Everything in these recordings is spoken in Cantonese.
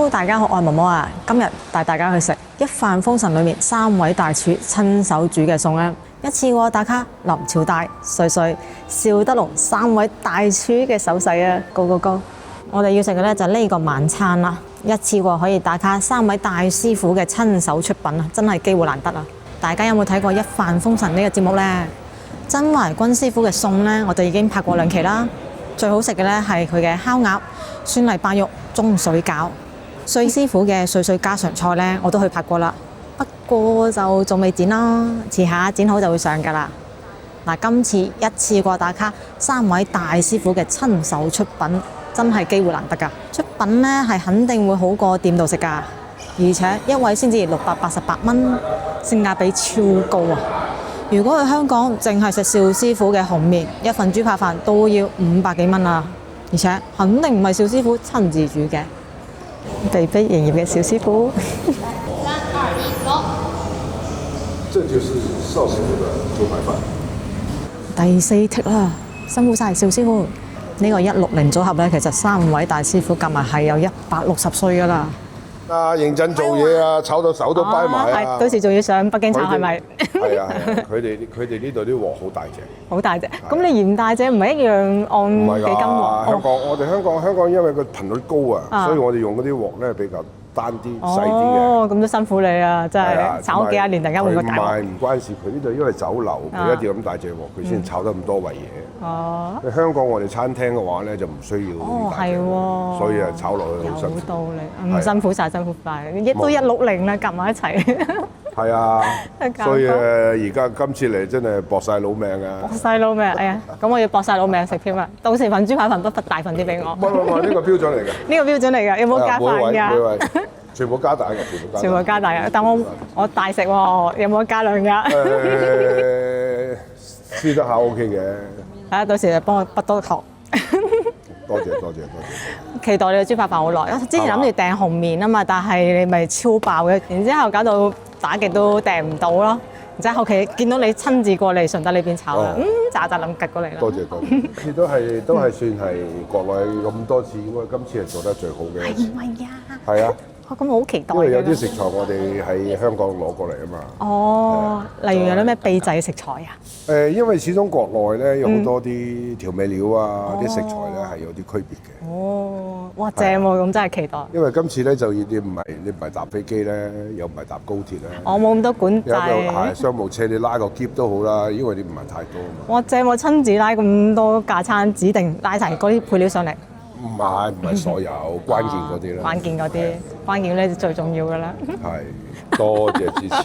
Hello， 大家好，我係毛毛啊。今日帶大家去食一飯風塵裏面3位大廚親手煮嘅餸咧，一次過打卡林朝大、瑞瑞、邵德龍3位大廚嘅手勢啊，Go Go Go！我哋要食嘅咧就係呢個晚餐啦，一次過可以打卡3位大師傅嘅親手出品啊，真係機會難得啊！大家有冇睇過一飯風塵呢個節目呢？曾懷君師傅嘅餸呢，我哋已經拍過2期啦。最好食嘅呢係佢嘅烤鴨、蒜泥白肉、中水餃。瑞師傅嘅瑞瑞家常菜呢，我都去拍過啦，不過就仲未剪啦，遲下剪好就會上㗎啦。嗱，今次一次過打卡3位大師傅嘅親手出品，真係機會難得㗎。出品呢係肯定會好過店度食㗎，而且一位先至688蚊，性價比超高啊！如果去香港淨係食邵師傅嘅紅麵，一份豬扒飯都要500幾蚊啊！而且肯定唔係邵師傅親自煮嘅，被逼營業嘅邵師傅。3、2、1，走！這就是邵師傅的豬排飯。第4剔啦，辛苦晒邵師傅。呢個160組合咧，其實3位大師傅夾埋係有160歲㗎啦。認真做嘢啊，炒到手都跛埋啊！到時仲要上北京炒係咪？係啊，佢哋呢度啲鑊好大隻。好大隻，咁你嫌大隻唔係一樣按幾斤鑊？我哋香港因為個頻率高啊，所以我哋用嗰啲鑊咧比較單啲、細啲嘅。哦，咁都辛苦你啊！真係炒咗幾廿年，突然間換個大鑊。唔係唔關事，佢呢度因為酒樓，佢一定要咁大隻鑊，佢先炒得咁多圍嘢。哦。香港我哋餐廳嘅話咧，就唔需要咁大隻，所以啊炒落去好辛苦。有道理，唔辛苦晒，辛苦晒，都160啦，夾埋一齊。係啊，所以而家今次嚟真係搏晒老命啊！搏晒老命，哎呀，咁我要搏晒老命食添啊！到時份豬排飯不大份啲俾我。唔，呢個標準嚟嘅。呢個標準嚟㗎，有冇加飯㗎？每位全部加大嘅，全部加大嘅，但我大食喎，有冇加量㗎？試得下 OK 嘅。係啊，到時就幫我畢多學。多謝。期待你嘅豬扒飯好耐，之前諗住訂紅麵啊嘛，但係你咪超爆嘅，然之後搞到打極都訂唔到咯。然之後後期見到你親自過嚟順德呢邊炒啦，喳喳諗吉過嚟啦。多謝。你都係算係國內咁多次，應該今次係做得最好嘅。係咪啊？係啊。咁我好期待。因為有啲食材我哋喺香港攞過嚟啊嘛。哦，例如有啲咩秘製食材啊？因為始終國內咧有好多啲調味料啊，啲食材咧係有啲區別嘅。哦，哇，正喎！咁真係期待。因為今次咧就你唔係搭飛機咧，又唔係搭高鐵咧。我冇咁多管制。係商務車，你拉個篋都好啦，因為你唔係太多啊嘛。哇，正喎！親自拉咁多架餐，指定拉齊嗰啲配料上嚟。唔係所有，關鍵嗰啲啦。關鍵咧最重要㗎啦。係，多謝支持。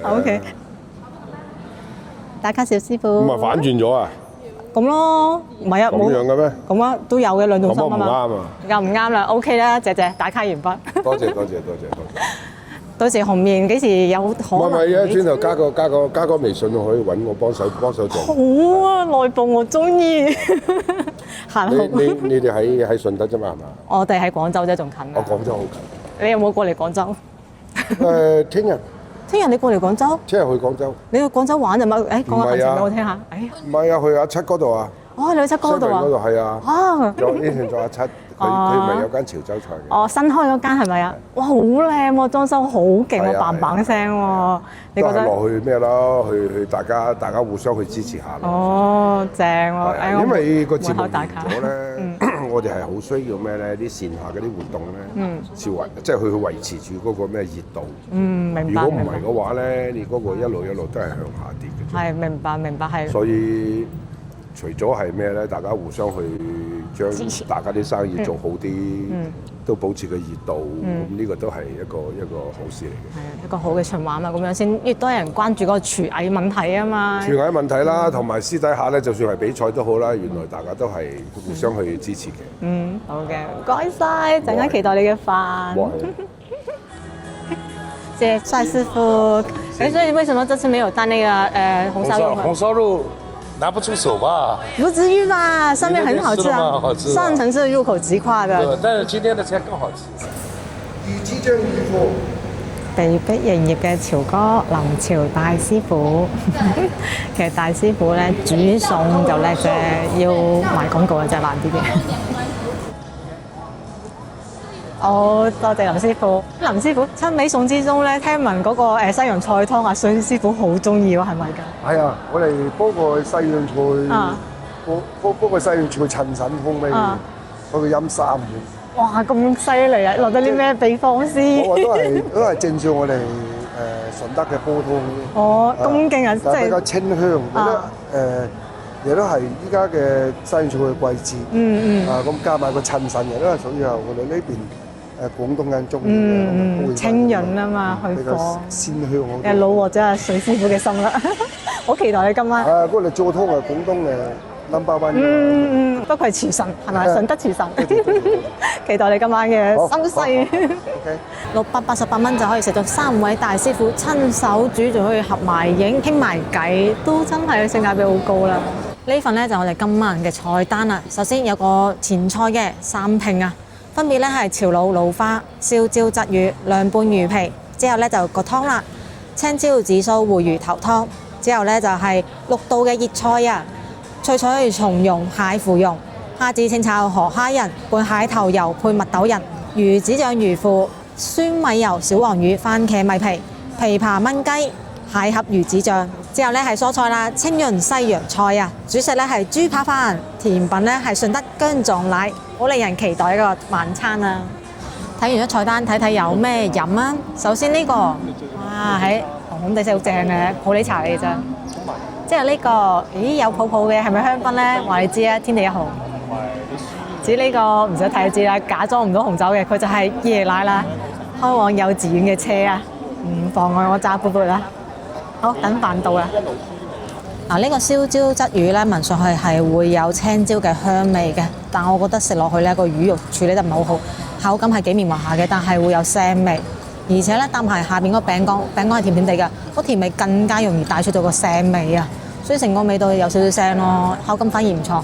OK。打卡邵師傅。咁啊反轉咗啊？咁咯，唔係啊，冇咁樣嘅咩？咁啊，都有嘅兩種心啊嘛。咁唔啱啊？又唔啱啦 ，OK 啦，謝，打卡完畢。多謝。到時紅麵幾時有可能？唔係啊，轉頭加個微信可以揾我幫手做。好啊，內部我中意。你哋喺順德啫嘛係嘛？我哋喺廣州啫，仲近。我廣州好近。你有冇過嚟廣州？聽日你過嚟廣州？聽日去廣州。你去廣州玩就乜？講個行程俾我聽下。唔係啊，去阿七嗰度啊。哦，你去七哥嗰度啊？嗰度係啊。啊！以前做阿七，佢咪有間潮州菜嘅。哦，新開嗰間係咪啊？哇，好靚喎，裝修好勁喎，bang bang聲喎。你覺得？落去咩咯？去大家互相去支持下咯。哦，正喎！因為個節目完咗咧，我哋係好需要咩咧？啲線下嗰啲活動咧，即係去維持住嗰個咩熱度。明白。如果唔係嘅話咧，你嗰個一路都係向下跌嘅。係，明白係。所以除咗係咩咧？大家互相去將大家啲生意做好啲，都保持個熱度，咁呢個都係一個好事嚟嘅。係啊，一個好嘅循環啊，咁樣先越多人關注嗰個廚藝問題啊嘛。廚藝問題啦，同埋私底下咧，就算係比賽都好啦，原來大家都係互相去支持嘅。好嘅，唔該晒，陣間期待你嘅飯。謝帥師傅。所以為什麼這次沒有帶那個紅燒肉？紅燒肉拿不出手吧？不至於吧，上面很好吃啊，上層是入口即化的。對，但是今天的菜更好吃。被逼營業嘅潮哥林潮大師傅，其實大師傅咧煮餸就叻啫，要賣廣告就難啲嘅。好多謝林師傅。林師傅親美餸之中咧，聽聞嗰個西洋菜湯啊，水師傅好中意喎，係咪㗎？係啊，我哋煲個西洋菜，啊煲個西洋菜陳神風味，嗰個飲3碗。哇，咁犀利啊！落咗啲咩秘方先？我都係正照我哋順德嘅煲湯。哦，咁勁啊！即但係比較係清香，亦都係依家嘅西洋菜嘅季節。咁加埋個陳神，亦都係屬於係我哋呢邊廣東人中意嘅。清潤啊嘛，去比較火。鮮香好多。老獲咗阿水師傅嘅心啦，好期待你今晚。嗰個做湯係廣東嘅 number one。不愧係廚神係咪？順德廚神，期待你今晚嘅心勢。688蚊就可以食到3位大師傅親手煮，仲可以合埋影傾埋偈，都真係性價比好高啦。呢份呢就我哋今晚嘅菜單啦。首先有個前菜嘅3拼啊，分別咧係潮佬老花、燒椒鯽魚、涼拌魚皮，之後咧就個湯啦，青椒紫蘇燴魚頭湯，之後咧就係6道嘅熱菜啊，脆脆松茸蟹芙蓉、蝦子清炒河蝦仁、拌蟹頭油配蜜豆仁、魚子醬魚腐、酸米油小黃魚、番茄米皮、琵琶炆雞、蟹盒魚子醬。之後咧係蔬菜啦，清潤西洋菜啊，主食咧係豬扒飯，甜品咧係順德薑撞奶，好令人期待一個晚餐啊！睇完咗菜單，睇睇有咩飲啊！首先呢個，哇喺紅紅地色好正嘅普洱茶嚟㗎咋，即係呢個，咦有泡泡嘅係咪香檳咧？話你知啊，天地一號。至於呢個唔使睇就知啦，假裝唔到紅酒嘅，佢就係椰奶啦，開往幼稚園嘅車啊，唔妨礙我揸杯杯啦。好，等飯到啦。嗱，呢個燒椒鯽魚咧，聞上去係會有青椒嘅香味嘅，但我覺得食落去咧個魚肉處理得唔係好好，口感係幾綿滑下嘅，但係會有腥味，而且咧搭埋下邊嗰個餅乾係甜甜地嘅，個甜味更加容易帶出到個腥味啊，所以成個味道有少少腥咯，口感反而唔錯。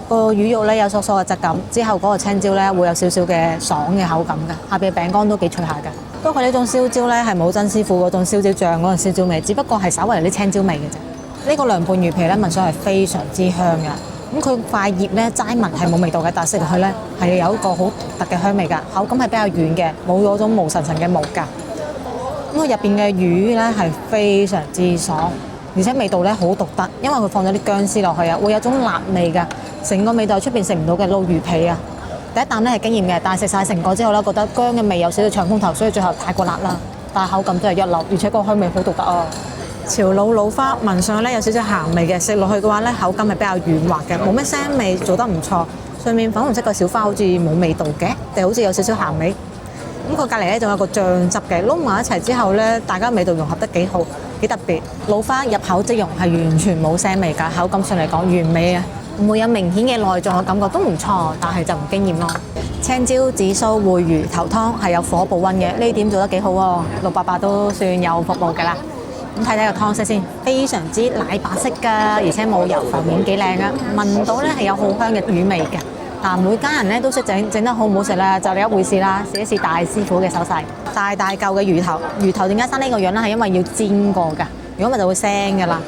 個魚肉咧有疏疏嘅質感，之後嗰個青椒咧會有少少嘅爽嘅口感嘅，下邊嘅餅乾都幾脆下嘅。不過佢呢種燒椒咧係冇曾師傅嗰種燒椒醬嗰種燒椒味，只不過係稍微有啲青椒味嘅啫。呢個涼拌魚皮咧聞上係非常之香嘅，咁佢塊葉咧齋聞係冇味道嘅，但係食落去咧係有一個好獨特嘅香味㗎，口感係比較軟嘅，冇嗰種毛層層嘅毛㗎。咁佢入邊嘅魚咧係非常之爽，而且味道咧好獨特，因為佢放咗啲薑絲落去啊，會有種辣味㗎，成個味道係出邊食唔到嘅撈魚皮啊。第一啖咧係驚豔嘅，但係食晒成個之後咧，覺得薑嘅味有少少搶風頭，所以最後太過辣啦。但係口感真係一流，而且個香味好獨特啊！潮佬老花聞上咧有少少鹹味嘅，食落去嘅話咧口感係比較軟滑嘅，冇咩腥味，做得唔錯。上面粉紅色個小花好似冇味道嘅，定好似有少少鹹味。咁佢隔離咧仲有個醬汁嘅，撈埋一齊之後咧，大家味道融合得幾好，幾特別。老花入口即溶，係完全冇腥味㗎，口感上嚟講完美啊！唔會有明顯嘅內臟嘅感覺都唔錯，但係就唔驚豔咯。青椒紫蘇燴魚頭湯係有火保溫嘅，呢點做得幾好喎，688都算有服務㗎啦。咁睇睇個湯色先，非常之奶白色㗎，而且冇油浮面，幾靚啊！聞到咧係有好香嘅魚味嘅。嗱，每家人咧都識整得好唔好食咧，就你一回事啦。試一試大師傅嘅手勢，大嚿嘅魚頭，魚頭點解生呢個樣咧？係因為要煎過㗎，如果咪就會腥㗎啦。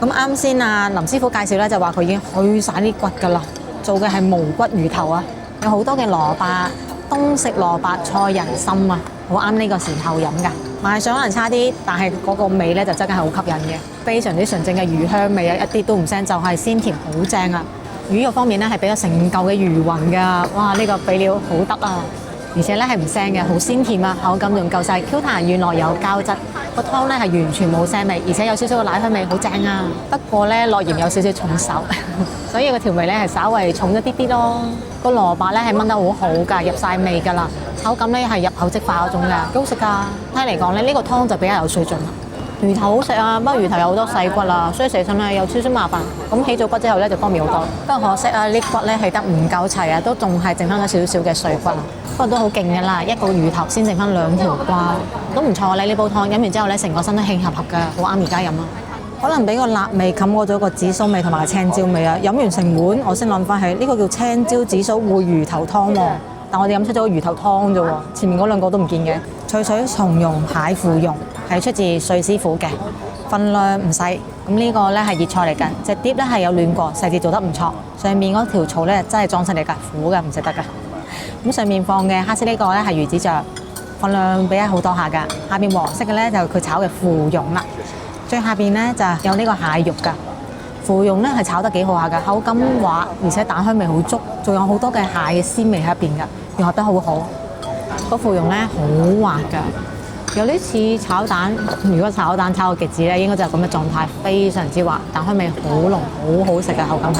咁啱先啊，林師傅介紹咧就話佢已經去晒啲骨㗎啦，做嘅係無骨魚頭啊，有好多嘅蘿蔔、東式蘿蔔菜仁心啊，好啱呢個時候飲㗎。賣相可能差啲，但係嗰個味咧就真係好吸引嘅，非常之純正嘅魚香味啊，一啲都唔腥，就係鮮甜好正啊！魚肉方面咧係比較成嚿嘅魚雲㗎，哇！呢個比料好得啊，而且咧係唔腥嘅，好鮮甜啊，口感仲夠晒 Q 彈軟糯有膠質。個湯咧係完全冇腥味，而且有少少個奶香味，好正啊！不過咧落鹽有少少重手，所以個調味咧係稍微重咗啲啲咯。個蘿蔔咧係炆得好好㗎，入晒味㗎啦，口感咧係入口即化嗰種㗎，幾好食㗎。睇嚟講咧呢個湯就比較有水準啦。魚頭好食啊，不過魚頭有好多細骨啊，所以食起身咧有少少麻煩。咁起咗骨之後咧就方便好多。不過可惜啊，呢骨咧起得唔夠齊啊，都仲係剩翻咗少少嘅碎骨啊。不過都好勁嘅啦，一個魚頭先剩翻2條瓜，都唔錯咧。呢煲湯飲完之後咧，成個身都興合合㗎，好啱而家飲啊！可能俾個辣味冚過咗個紫蘇味同埋青椒味啊！飲完成碗，我先諗翻起呢個叫青椒紫蘇燴魚頭湯喎。但我哋飲出咗個魚頭湯啫喎，前面嗰2個都唔見嘅。脆脆松茸蟹芙蓉係出自瑞師傅嘅，份量唔細。咁呢個咧係熱菜嚟㗎，隻碟咧係有暖過，細節做得唔錯。上面嗰條草咧真係裝飾嚟㗎，苦㗎，唔食得㗎。咁上面放嘅黑色呢個咧係魚子醬，份量比好多下㗎。下邊黃色嘅咧就佢炒嘅腐蓉啦。最下邊咧就有呢個蟹肉㗎。腐蓉咧係炒得幾好下㗎，口感滑，而且蛋香味好足，仲有好多嘅蟹嘅鮮味喺入邊㗎，融合得好好。個腐蓉咧好滑㗎，有啲似炒蛋。如果炒蛋炒到極致咧，應該就係咁嘅狀態，非常之滑，蛋香味好濃，好好食嘅口感係。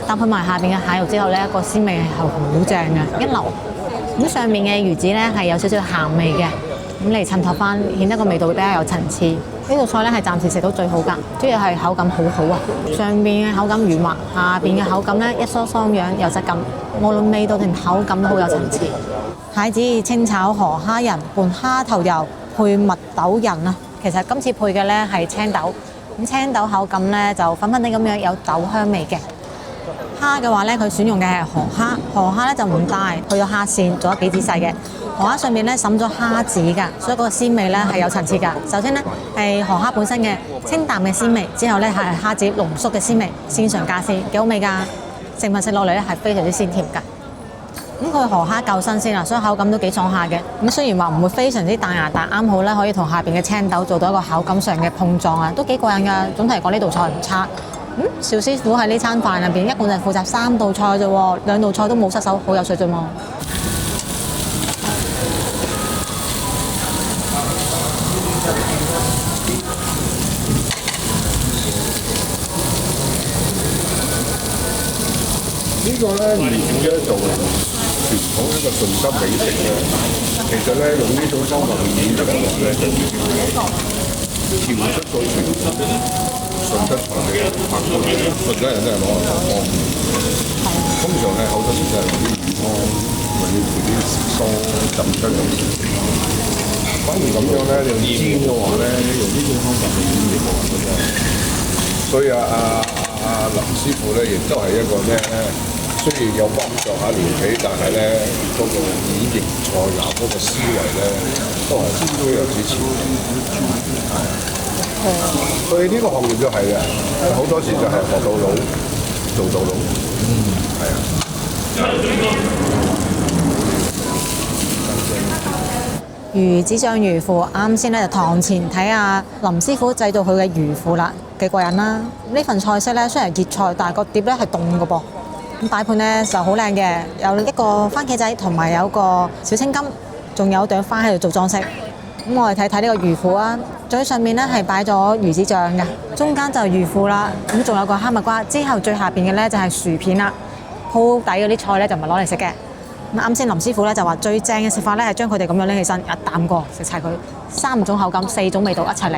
搭配埋下邊嘅蟹肉之後咧，個鮮味係好正嘅，一流。咁上面嘅魚子咧係有少少鹹味嘅，咁嚟襯托翻，顯得個味道會比較有層次。呢道菜咧係暫時食到最好㗎，主要係口感好好啊！上邊嘅口感軟滑，下邊嘅口感咧一疏鬆樣有質感，無論味道同口感都好有層次。蟹子清炒河蝦仁拌蝦頭油配蜜豆仁啊！其實今次配嘅咧係青豆，咁青豆口感咧就粉粉地咁樣有豆香味嘅。蝦嘅話咧，佢選用嘅係河蝦，河蝦咧就唔大，去咗蝦線，做得幾仔細嘅。河蝦上面咧滲咗蝦子㗎，所以嗰個鮮味咧係有層次㗎。首先咧係河蝦本身嘅清淡嘅鮮味，之後咧係蝦子濃縮嘅鮮味，鮮上加鮮，幾好味㗎。成份食落嚟咧係非常之鮮甜㗎。咁佢河蝦夠新鮮啦，所以口感都幾爽下嘅。咁雖然話唔會非常之彈牙，但啱好咧可以同下邊嘅青豆做到一個口感上嘅碰撞啊，都幾過癮㗎。總體嚟講呢道菜唔差。邵師傅喺呢餐飯入邊一共就負責3道菜啫喎，2道菜都冇失手，好有水準喎。呢個咧魚腐咧就傳統一個順德美食嘅，其實咧用呢種方法去演繹嘅話咧，就調出個傳統順德菜嘅客觀。順德人都係攞嚟做湯，通常咧好多時都係用啲魚湯或者配啲餸浸出嚟。反而咁樣咧，你用煎嘅話咧，用呢種方法去演繹嘅話，真係。所以林師傅咧，亦都係一個咩咧？雖然有翻咁上下年紀，但係咧嗰個演繹菜肴嗰個思維咧，都有支持。所以呢個行業就係嘅，好多時就係學到老，做到老。係啊。魚子醬魚腐，啱先咧就堂前睇下林師傅製造佢嘅魚腐啦，幾過癮啦！呢份菜式咧雖然係熱菜，但係個碟咧係凍嘅噃。咁擺盤咧就好靚嘅，有一個番茄仔同埋有個小青柑，仲有朵花喺度做裝飾。咁我哋睇睇呢個魚腐啊，最上面咧係擺咗魚子醬嘅，中間就係魚腐啦。咁仲有個哈密瓜，之後最下邊嘅咧就係薯片啦。鋪底嗰啲菜咧就唔係攞嚟食嘅。咁啱先林師傅咧就話最正嘅食法咧係將佢哋咁樣拎起身一啖過食齊佢，3種口感4種味道一齊嚟，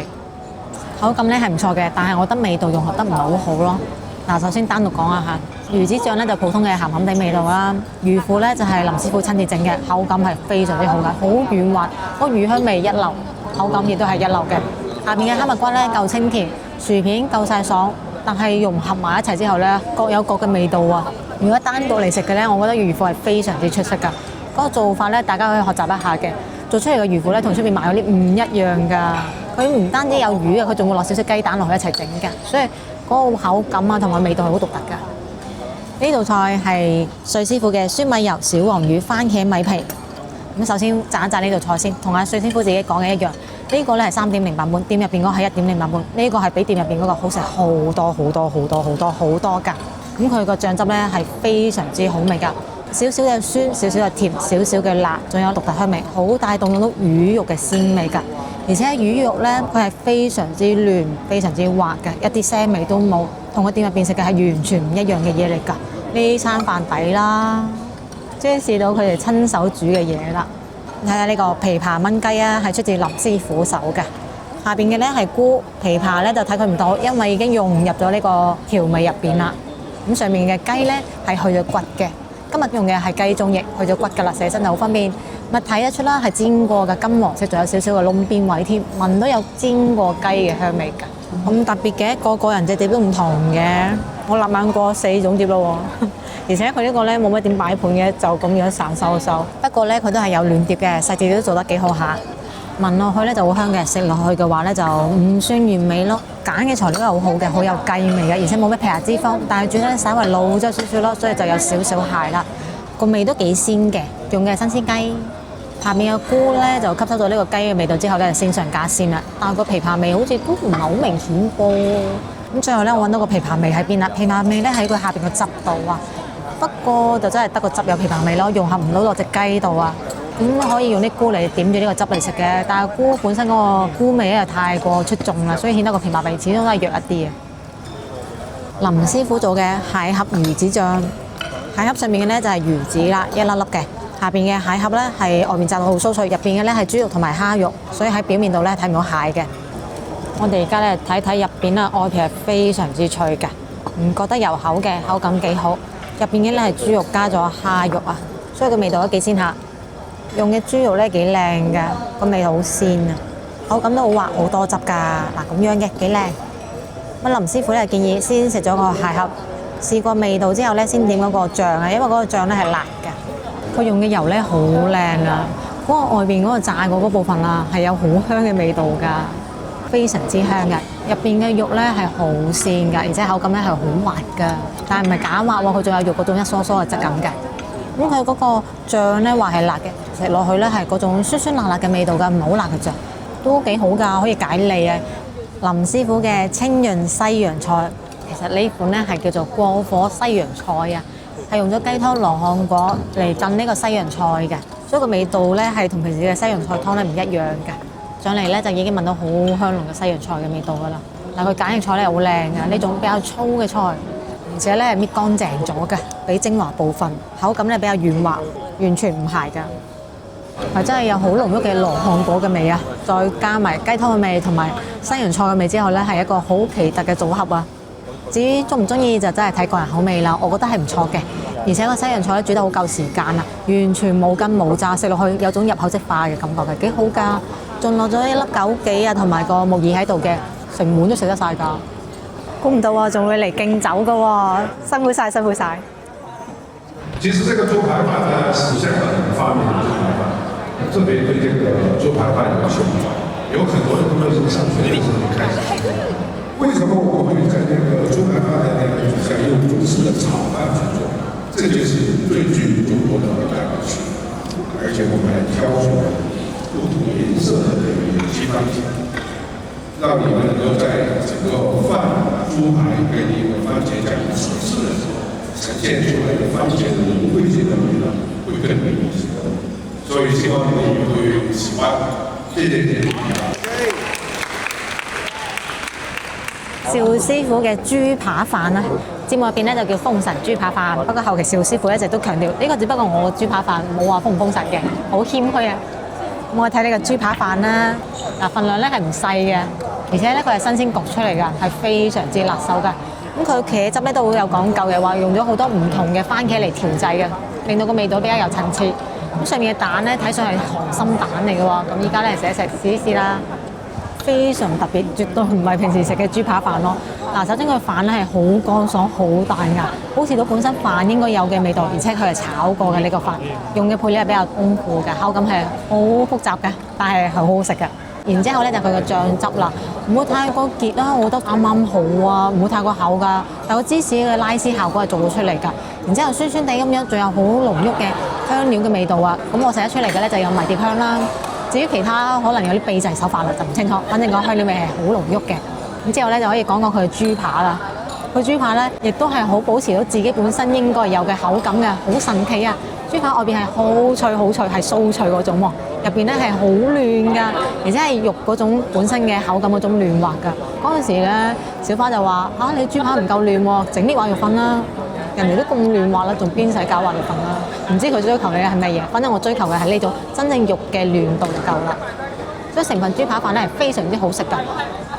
口感咧係唔錯嘅，但係我覺得味道融合得唔係好好咯。嗱，首先單獨講一下魚子醬咧就普通嘅鹹鹹地味道啦，魚腐咧就係林師傅親自整嘅，口感係非常之好嘅，好軟滑，個魚香味一流，口感亦都係一流嘅。下邊嘅哈密瓜咧夠清甜，薯片夠晒爽，但係融合埋一齊之後咧各有各嘅味道啊！如果單獨嚟食嘅咧，我覺得魚腐係非常之出色㗎。嗰個做法咧，大家可以學習一下嘅。做出嚟嘅魚腐咧，同出邊賣嗰啲唔一樣㗎。佢唔單止有魚啊，佢仲會落少少雞蛋落去一齊整㗎，所以嗰個口感啊同埋味道係好獨特㗎。呢道菜係瑞師傅嘅酸米油小黃魚番茄米皮。咁首先讚一讚呢道菜先，同阿瑞師傅自己講嘅一樣。呢個咧係3.0版本，店入邊嗰係1.0版本。呢個係比店入邊嗰個好食好多好多好多好多好多㗎。咁佢個醬汁咧係非常之好味㗎，少少嘅酸，少少嘅甜，少少嘅辣，仲有獨特香味，好帶動到魚肉嘅鮮味㗎。而且魚肉咧佢係非常之嫩，非常之滑嘅，一啲腥味都冇，同個店入邊食嘅係完全唔一樣嘅嘢嚟㗎。呢餐飯抵啦，終於試到佢哋親手煮嘅嘢啦。睇下呢個琵琶炆雞啊，係出自林師傅手嘅。下邊嘅咧係菇，琵琶咧就睇佢唔到，因為已經融入咗呢個調味入邊啦。咁上面嘅雞咧係去咗骨嘅，今日用嘅係雞中翼，去咗骨㗎啦，寫真就好分辨。咪睇得出啦，係煎過嘅金黃色，仲有少少嘅窿邊位添，聞到有煎過雞嘅香味㗎。咁特別嘅，個個人隻碟都唔同嘅。我立晚過4種碟咯喎，而且佢呢個咧冇乜點擺盤嘅，就咁樣散收收。不過咧佢都係有暖碟嘅，細節都做得幾好下。聞落去咧就好香嘅，食落去嘅話咧就唔算完美咯。揀嘅材料係好好嘅，好有雞味嘅，而且冇咩皮下脂肪，但係煮得稍微老咗少少咯，所以就有少少蟹啦。個味都幾鮮嘅，用嘅係新鮮雞。下面嘅菇咧就吸收咗呢個雞嘅味道之後咧，就鮮上加鮮啦。但係個琵琶味好似都唔係好明顯噃。咁最後咧，我揾到個琵琶味喺邊啦？琵琶味咧喺佢下邊個汁度啊。不過就真係得個汁有琵琶味咯，融合唔到落隻雞度啊。咁可以用啲菇嚟點住呢個汁嚟食嘅，但係菇本身嗰個菇味咧又太過出眾啦，所以顯得個琵琶味始終都係弱一啲嘅。林師傅做嘅蟹盒魚子醬，蟹盒上面嘅咧就係魚子啦，一粒粒嘅。下邊嘅蟹盒咧係外面炸到好酥脆，入邊嘅咧係豬肉同埋蝦肉，所以喺表面度咧睇唔到蟹嘅。我哋而家咧睇睇入邊啦，外皮係非常之脆嘅，唔覺得油口嘅，口感幾好。入邊嘅咧係豬肉加咗蝦肉啊，所以個味道都幾鮮下。用嘅豬肉咧幾靚㗎，個味道好鮮啊，口感都好滑好多汁㗎。嗱咁樣嘅幾靚。咁林師傅咧建議先食咗個蟹盒，試過味道之後咧先點嗰個醬啊，因為嗰個醬咧係辣嘅。佢用嘅油咧好靚啊，嗰個外邊嗰個炸過嗰部分啊係有好香嘅味道㗎，非常之香嘅。入邊嘅肉咧係好鮮㗎，而且口感咧係好滑㗎，但係唔係假滑喎，佢仲有肉嗰種一疏疏嘅質感嘅。咁佢嗰個醬咧話係辣嘅，食落去咧係嗰種酸酸辣辣嘅味道㗎，唔係好辣嘅醬，都幾好㗎，可以解膩啊。林師傅嘅清潤西洋菜，其實呢款咧係叫做過火西洋菜啊。係用咗雞湯羅漢果嚟燉呢個西洋菜嘅，所以個味道咧係同平時嘅西洋菜湯咧唔一樣嘅。上嚟咧就已經聞到好香濃嘅西洋菜嘅味道㗎啦。但係佢揀嘅菜咧好靚㗎，呢種比較粗嘅菜，而且咧係搣乾淨咗嘅，俾精華部分，口感咧比較軟滑，完全唔鹹㗎。係真係有好濃郁嘅羅漢果嘅味啊！再加埋雞湯嘅味同埋西洋菜嘅味之後咧，係一個好奇特嘅組合啊！至於中唔中意就真係睇個人口味啦，我覺得係唔錯嘅，而且個西洋菜咧煮得好夠時間啊，完全冇筋冇渣，食落去有種入口即化嘅感覺嘅，幾好㗎，仲落咗一粒枸杞啊同埋個木耳喺度嘅，成碗都食得晒㗎。估唔到啊，仲會嚟敬酒㗎喎，辛苦晒辛苦晒。其實這個豬排飯呢，是香港人發明的豬排飯，特別對這個豬排飯有興趣，有很多人都是上學的時候開始。為什麼我們會在這個豬排飯的那個底下用中式的炒飯去做？這就是最具中國的代表性，而且我們還挑選不同顏色的雞番茄，讓你們能夠在整個飯、豬排跟一個番茄醬所示的時候，呈現出來的番茄的濃味性的味道會更明顯。所以希望你們會喜歡，謝謝。邵師傅嘅豬扒飯啦，節目入邊咧就叫封神豬扒飯。不過後期邵師傅一直都強調呢個只不過我豬扒飯，冇話封唔封神嘅，好謙虛啊。咁我睇呢個豬扒飯啦，嗱份量咧係唔細嘅，而且咧佢係新鮮焗出嚟㗎，係非常之辣手㗎。咁佢茄汁咧都好有講究嘅，話用咗好多唔同嘅番茄嚟調製嘅，令到個味道比較有層次。咁上面嘅蛋咧睇上係溏心蛋嚟嘅喎，咁依家咧試一試啦。非常特別，絕對唔係平時食嘅豬扒飯咯。嗱，首先佢飯咧係好乾爽、好彈牙，好似到本身飯應該有嘅味道，而且佢係炒過嘅呢個飯，用嘅配料係比較豐富嘅，口感係好複雜嘅，但係係好好食嘅。然之後咧就佢個醬汁啦，唔好太過結啦，我覺得啱啱好啊，唔好太過厚㗎。但個芝士嘅拉絲效果係做到出嚟㗎。然之後酸酸地咁樣，仲有好濃郁嘅香料嘅味道啊。咁我食得出嚟嘅咧就有迷迭香啦。至於其他可能有啲秘製手法啦，就唔清楚。反正講香料味係好濃郁嘅。咁之後咧就可以講講佢嘅豬扒啦。佢豬扒咧亦都係好保持到自己本身應該有嘅口感嘅，好神奇啊！豬扒外邊係好脆好脆，係酥脆嗰種喎，入邊咧係好嫩㗎，而且係肉嗰種本身嘅口感嗰種嫩滑㗎。嗰陣時咧，小花就話：你豬扒唔夠嫩喎，整啲滑肉粉啦。人哋都咁嫩滑啦，仲邊使搞滑肉粉啦？唔知佢追求嘅係乜嘢？反正我追求嘅係呢種真正肉嘅嫩度就夠啦。所以成份豬扒飯咧係非常之好食㗎，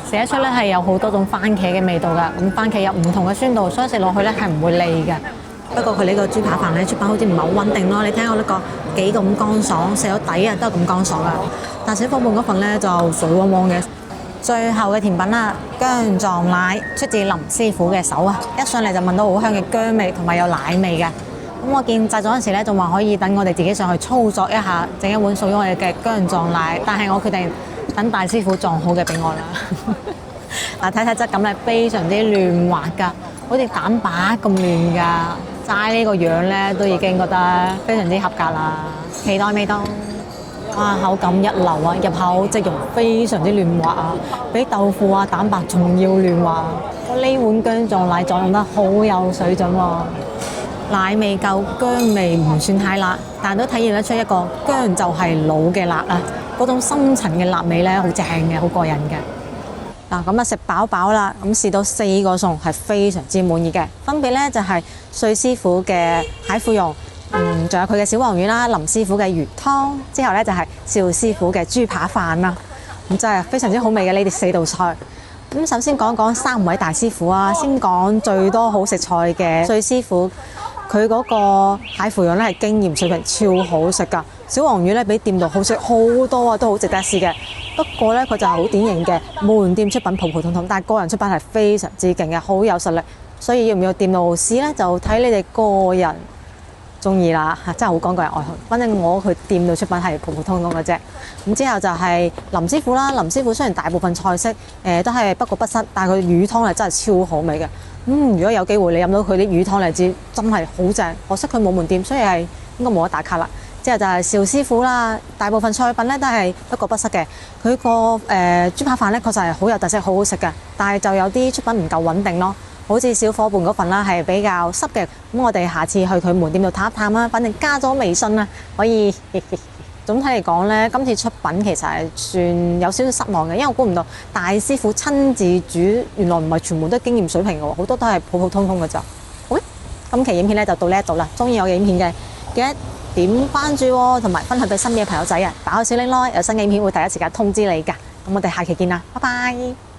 食得出咧係有好多種番茄嘅味道㗎。咁番茄有唔同嘅酸度，所以食落去咧係唔會膩嘅。不過佢呢個豬扒飯咧出品好似唔係好穩定咯。你睇我呢個幾咁乾爽，食到底啊都係咁乾爽㗎。但小伙伴嗰份咧就水汪汪嘅。最後嘅甜品啦，薑撞奶出自林師傅嘅手啊！一上嚟就聞到好香嘅薑味同埋有奶味嘅。咁我見製作嗰陣時咧，仲話可以等我哋自己上去操作一下，整一碗屬於我哋嘅薑撞奶。但係我決定等大師傅撞好嘅俾我啦。嗱，睇睇質感咧，非常之嫩滑㗎，好似蛋白咁嫩㗎，齋呢個樣咧都已經覺得非常之合格啦。期待味道，哇，口感一流啊，入口即溶非常之嫩滑啊，比豆腐啊蛋白仲要嫩滑。呢碗薑撞奶撞用得好有水準喎，奶味夠，薑味唔算太辣，但都體現得出一個薑就係老嘅辣啊！嗰種深層嘅辣味咧，好正嘅，好過癮嘅。嗱，咁啊食飽飽啦，咁試到4個餸係非常之滿意嘅，分別咧就係帥師傅嘅蟹腐蓉，仲有佢嘅小黃魚啦，林師傅嘅魚湯，之後咧就係邵師傅嘅豬扒飯啦，咁真係非常之好味嘅呢啲4道菜。咁首先講講3位大師傅啊，先講最多好食菜嘅帥師傅，佢嗰個蟹腐蓉咧係經驗水平超好食㗎，小黃魚咧比店度好食好多啊，都好值得試嘅。不過咧佢就係好典型嘅門店出品普普通通，但係個人出品係非常之勁嘅，好有實力。所以要唔要店度試咧，就睇你哋個人中意啦嚇，真係好講個人愛好。反正我去店度出品係普普通通嘅啫。咁之後就係林師傅啦，林師傅雖然大部分菜式都係不過不失，但係佢魚湯係真係超好味嘅。如果有機會你飲到佢啲魚湯，你知真係好正。可惜佢冇門店，所以係應該冇得打卡啦。之後就係邵師傅啦，大部分菜品咧都係不過不失嘅。佢個豬扒飯咧確實係好有特色，好好食嘅，但係就有啲出品唔夠穩定咯。好似小伙伴嗰份啦，係比較濕嘅。咁我哋下次去佢門店度探一探啦。反正加咗微信啦，可以。總體嚟講咧，今次出品其實係算有少少失望嘅，因為我估唔到大師傅親自煮，原來唔係全部都係經驗水平嘅喎，好多都係普普通通嘅咋。好，今期影片咧就到呢一度啦。中意我嘅影片嘅，記得點關注喎，同埋分享俾身邊嘅朋友仔啊！打開小鈴鐺，有新嘅影片會第一時間通知你㗎。咁我哋下期見啦，拜拜。